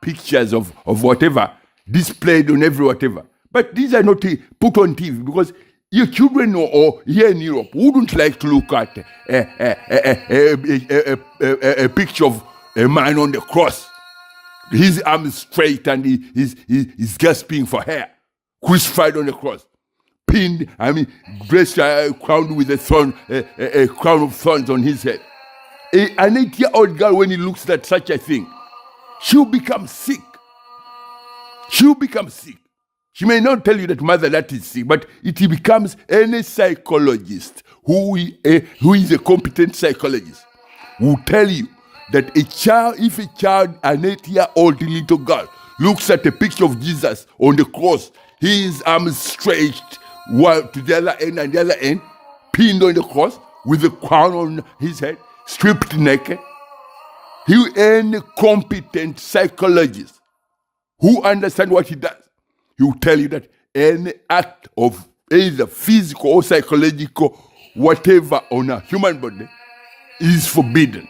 [SPEAKER 1] pictures of whatever displayed on every whatever. But these are not put on TV because your children or here in Europe wouldn't like to look at a picture of a man on the cross. His arms straight and he's gasping for air, crucified on the cross, pinned, dressed, crowned with a crown of thorns on his head. An 8-year-old girl, when he looks at such a thing, she'll become sick. She'll become sick. She may not tell you that mother that is sick, but it becomes any psychologist who is a competent psychologist will tell you that if a child, an 8-year-old little girl, looks at a picture of Jesus on the cross, his arms stretched to the other end and the other end, pinned on the cross with a crown on his head, stripped naked, any competent psychologist who understands what he does, he will tell you that any act of either physical or psychological, whatever on a human body is forbidden.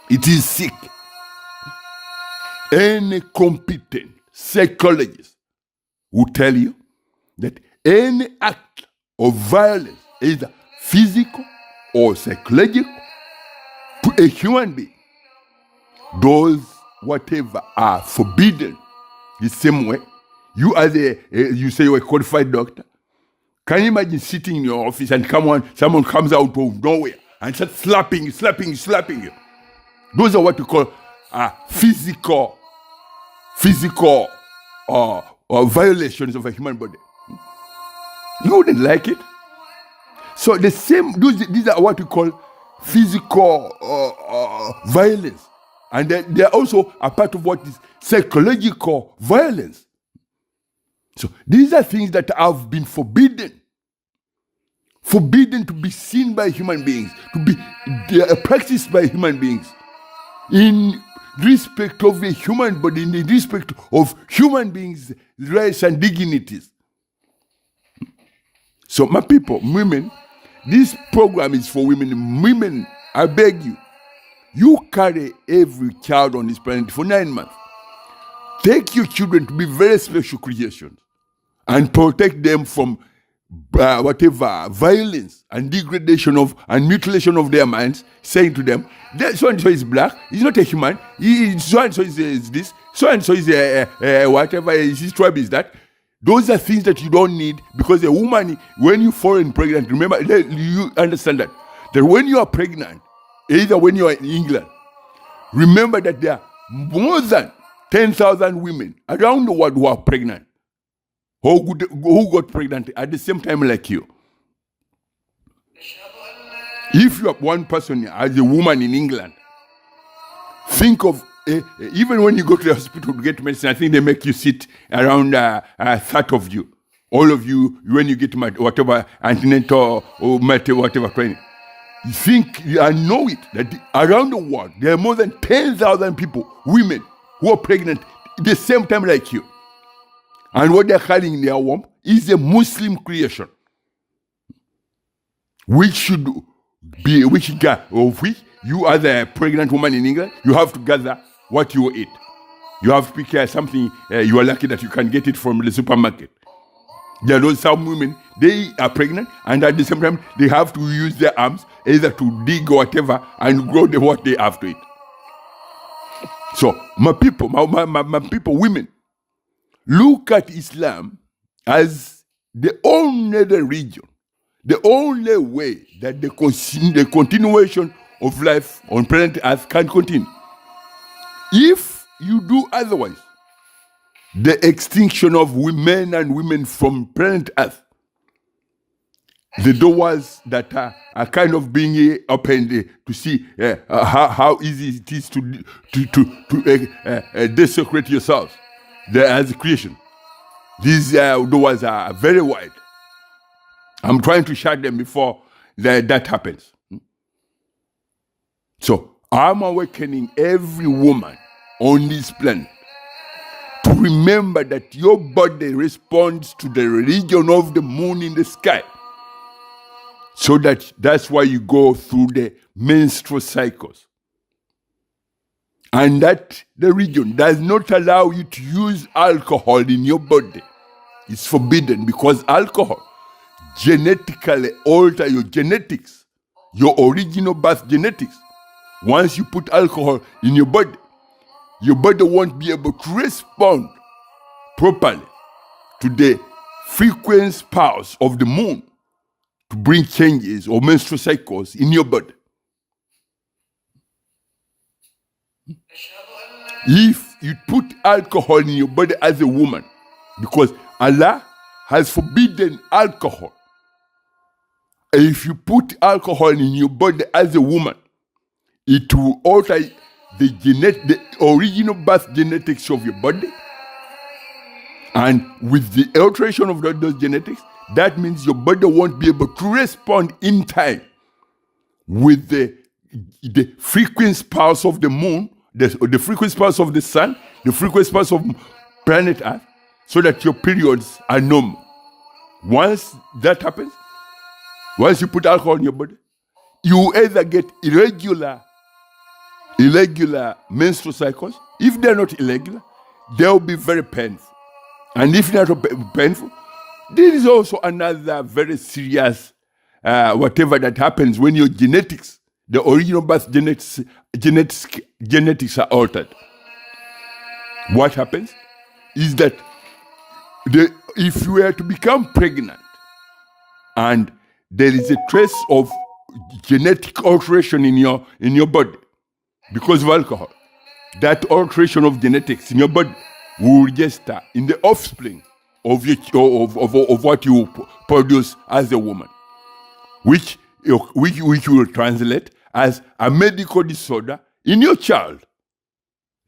[SPEAKER 1] It is sick. Any competent psychologist will tell you that any act of violence, either physical or psychological, to a human being, those whatever are forbidden. The same way, you you say you're a qualified doctor. Can you imagine sitting in your office and someone comes out of nowhere and starts slapping you? Those are what we call physical violations of a human body. You wouldn't like it. So these are what we call physical violence. And they're also a part of what is psychological violence. So these are things that have been forbidden to be seen by human beings, to be practiced by human beings in respect of a human body, in the respect of human beings' rights and dignities. So my people, women, this program is for women. Women, I beg you, you carry every child on this planet for 9 months. Take your children to be very special creations and protect them from whatever violence and degradation and mutilation of their minds, saying to them, so and so is black, he's not a human, so and so is this, so and so is whatever, his tribe is that. Those are things that you don't need, because a woman, when you fall pregnant, remember, you understand that when you are pregnant, either when you are in England, remember that there are more than 10,000 women around the world who are pregnant, who got pregnant at the same time like you. If you have one person as a woman in England, think of, even when you go to the hospital to get medicine, I think they make you sit around a third of you. All of you, when you get whatever antenatal or whatever training. think and know it that around the world there are more than 10,000 people, women, who are pregnant at the same time like you. And what they're carrying in their womb is a Muslim creation, which should be, which you as a pregnant woman in England, you have to gather what you eat. You have to pick something, you are lucky that you can get it from the supermarket. There are some women, they are pregnant, and at the same time, they have to use their arms either to dig or whatever and grow what they have to eat. So, my people, women, look at Islam as the only religion, the only way that the continuation of life on planet Earth can continue. If you do otherwise, the extinction of men and women from planet Earth, the doors that are kind of being opened to see how easy it is to desecrate yourselves as a creation. These doors are very wide. I'm trying to shut them before that happens. So I'm awakening every woman on this planet to remember that your body responds to the religion of the moon in the sky. So that's why you go through the menstrual cycles. And that the religion does not allow you to use alcohol in your body. It's forbidden because alcohol genetically alter your genetics, your original birth genetics. Once you put alcohol in your body won't be able to respond properly to the frequency pulse of the moon to bring changes or menstrual cycles in your body. If you put alcohol in your body as a woman, because Allah has forbidden alcohol, if you put alcohol in your body as a woman, it will alter the original birth genetics of your body. And with the alteration of those genetics, that means your body won't be able to respond in time with the frequency pulse of the moon, the frequency pulse of the sun, the frequency pulse of planet Earth, so that your periods are normal. Once that happens, once you put alcohol in your body, you either get irregular menstrual cycles. If they're not irregular, they'll be very painful. And if they're not painful, there is also another very serious whatever that happens when your genetics, the original birth genetics are altered. What happens is that if you were to become pregnant and there is a trace of genetic alteration in your body because of alcohol, that alteration of genetics in your body will register in the offspring of what you produce as a woman, which will translate as a medical disorder in your child.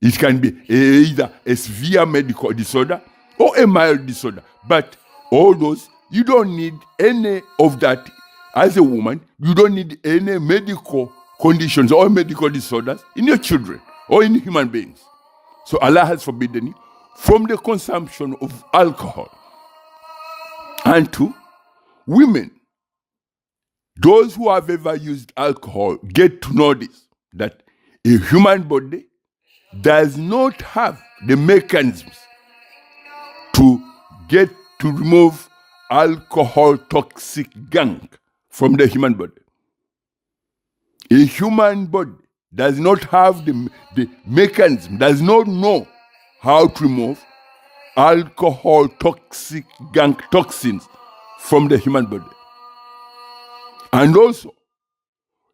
[SPEAKER 1] It can be either a severe medical disorder or a mild disorder. But all those, you don't need any of that as a woman. You don't need any medical conditions or medical disorders in your children or in human beings. So Allah has forbidden it from the consumption of alcohol. And two, women, those who have ever used alcohol get to know this, that a human body does not have the mechanisms to remove alcohol toxic gunk from the human body. A human body does not have the mechanism, does not know how to remove alcohol toxic gunk toxins from the human body. And also,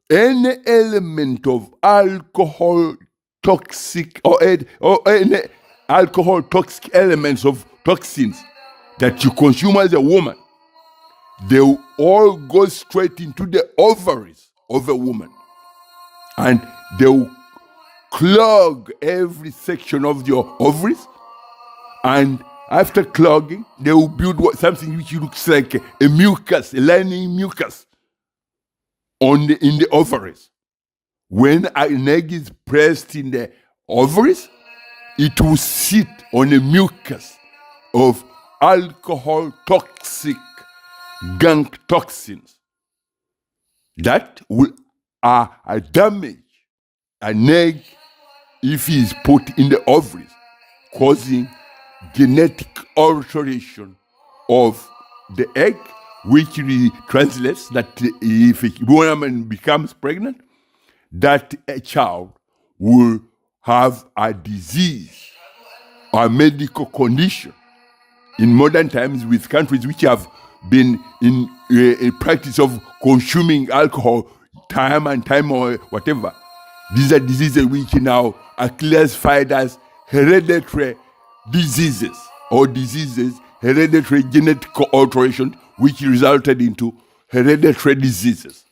[SPEAKER 1] any element of alcohol toxic or any alcohol toxic elements of toxins that you consume as a woman, they will all go straight into the ovaries of a woman. And they will clog every section of your ovaries. And after clogging, they will build something which looks like a mucus, a lining mucus. in the ovaries. When an egg is pressed in the ovaries, it will sit on a mucus of alcohol toxic gunk toxins that will damage an egg if it is put in the ovaries, causing genetic alteration of the egg, which translates that if a woman becomes pregnant, that a child will have a disease or a medical condition. In modern times, with countries which have been in a practice of consuming alcohol time and time or whatever, these are diseases which now are classified as hereditary diseases or hereditary genetic alteration, which resulted into hereditary diseases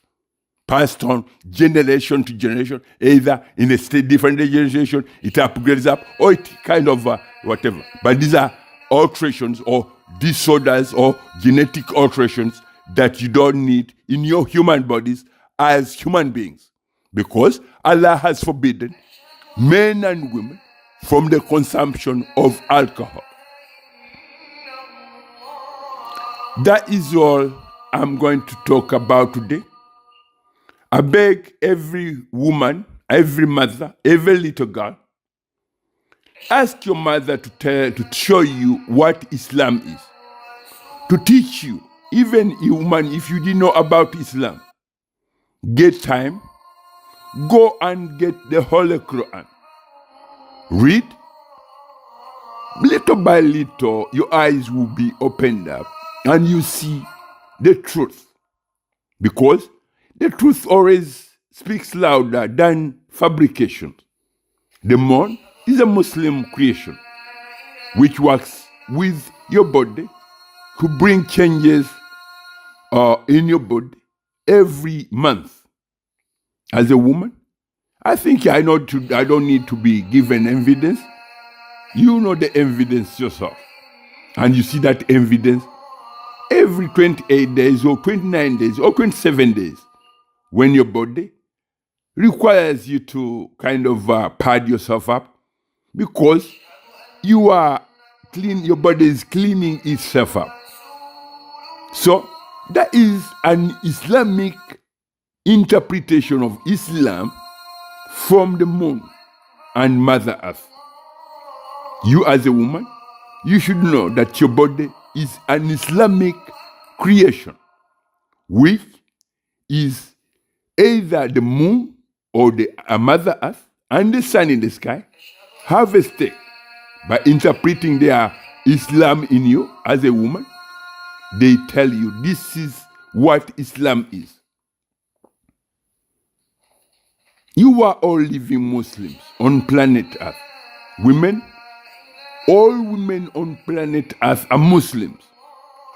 [SPEAKER 1] passed on generation to generation, either in a different generation, it upgrades up, or it kind of whatever. But these are alterations or disorders or genetic alterations that you don't need in your human bodies as human beings, because Allah has forbidden men and women from the consumption of alcohol. That is all I'm going to talk about today. I beg every woman, every mother, every little girl, ask your mother to show you what Islam is, to teach you. Even a woman, if you didn't know about Islam, get time, go and get the Holy Quran. Read. Little by little, your eyes will be opened up and you see the truth. Because the truth always speaks louder than fabrication. The moon is a Muslim creation which works with your body to bring changes in your body every month. As a woman, I think I don't need to be given evidence. You know the evidence yourself. And you see that evidence every 28 days or 29 days or 27 days, when your body requires you to kind of pad yourself up, because you are clean, your body is cleaning itself up. So that is an Islamic interpretation of Islam from the moon and Mother Earth. You as a woman, you should know that your body is an Islamic creation, which is either the moon or the Mother Earth and the sun in the sky harvested by interpreting their Islam in you as a woman. They tell you this is what Islam is. You are all living Muslims on planet Earth. All women on planet Earth are Muslims.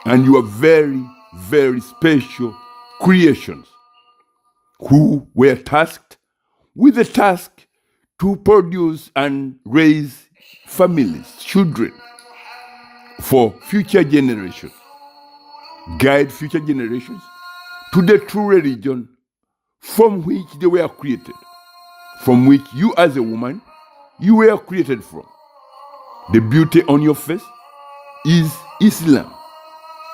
[SPEAKER 1] And you are very, very special creations who were tasked with the task to produce and raise families, children, for future generations. Guide future generations to the true religion from which they were created, from which you as a woman, you were created from. The beauty on your face is Islam.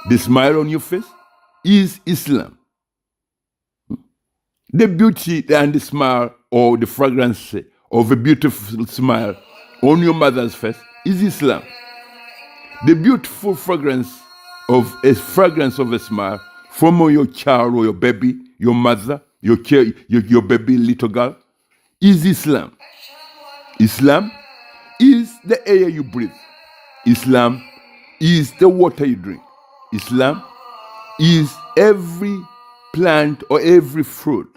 [SPEAKER 1] The smile on your face is Islam. The beauty and the smile or the fragrance of a beautiful smile on your mother's face is Islam. The beautiful fragrance of a smile from your child or your baby, your mother, your baby little girl is Islam. Islam is the air you breathe. Islam is the water you drink. Islam is every plant or every fruit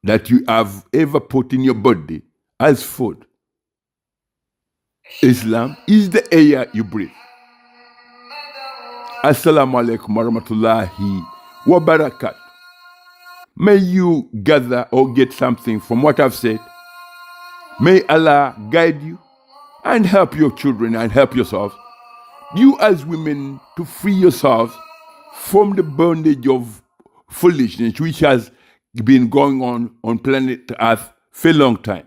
[SPEAKER 1] that you have ever put in your body as food. Islam is the air you breathe. Assalamu alaikum warahmatullahi wabarakatuh. May you gather or get something from what I've said. May Allah guide you and help your children and help yourselves. You as women to free yourselves from the bondage of foolishness which has been going on planet Earth for a long time.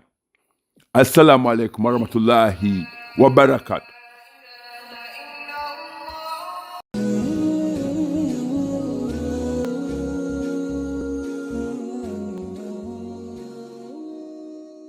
[SPEAKER 1] Assalamu alaikum warahmatullahi wabarakatuh.